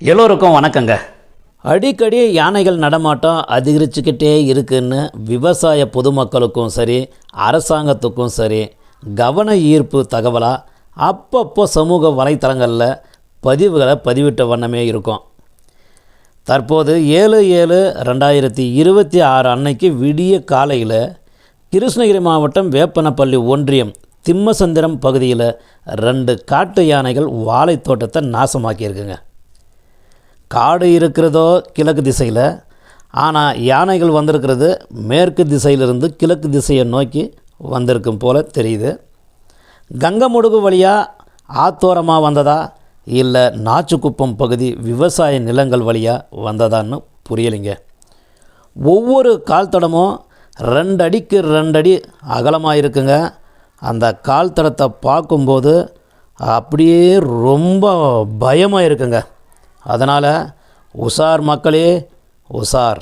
எல்லோருக்கும் வணக்கங்க. அடிக்கடி யானைகள் நடமாட்டம் அதிகரிச்சுக்கிட்டே இருக்குன்னு விவசாய பொதுமக்களுக்கும் சரி, அரசாங்கத்துக்கும் சரி கவன ஈர்ப்பு தகவலாக அப்பப்போ சமூக வலைத்தளங்களில் பதிவுகளை பதிவிட்ட வண்ணமே இருக்கும். தற்போது 7/7/2026 அன்னைக்கு விடிய காலையில் கிருஷ்ணகிரி மாவட்டம் வேப்பனப்பள்ளி ஒன்றியம் திம்மசந்திரம் பகுதியில் 2 காட்டு யானைகள் வாழைத்தோட்டத்தை நாசமாக்கியிருக்குங்க. காடு இருக்கிறதோ கிழக்கு திசையில், ஆனால் யானைகள் வந்திருக்கிறது மேற்கு திசையிலிருந்து கிழக்கு திசையை நோக்கி வந்திருக்கும் போல் தெரியுது. கங்கமுடுகு வழியாக ஆத்தோரமாக வந்ததா இல்லை நாச்சுக்குப்பம் பகுதி விவசாய நிலங்கள் வழியாக வந்ததான்னு புரியலைங்க. ஒவ்வொரு கால் தடமும் 2 அடிக்கு 2 அடி அகலமாக இருக்குங்க. அந்த கால் தடத்தை பார்க்கும்போது அப்படியே ரொம்ப பயமாக இருக்குங்க. அதனால் உஷார் மக்களே, உஷார்.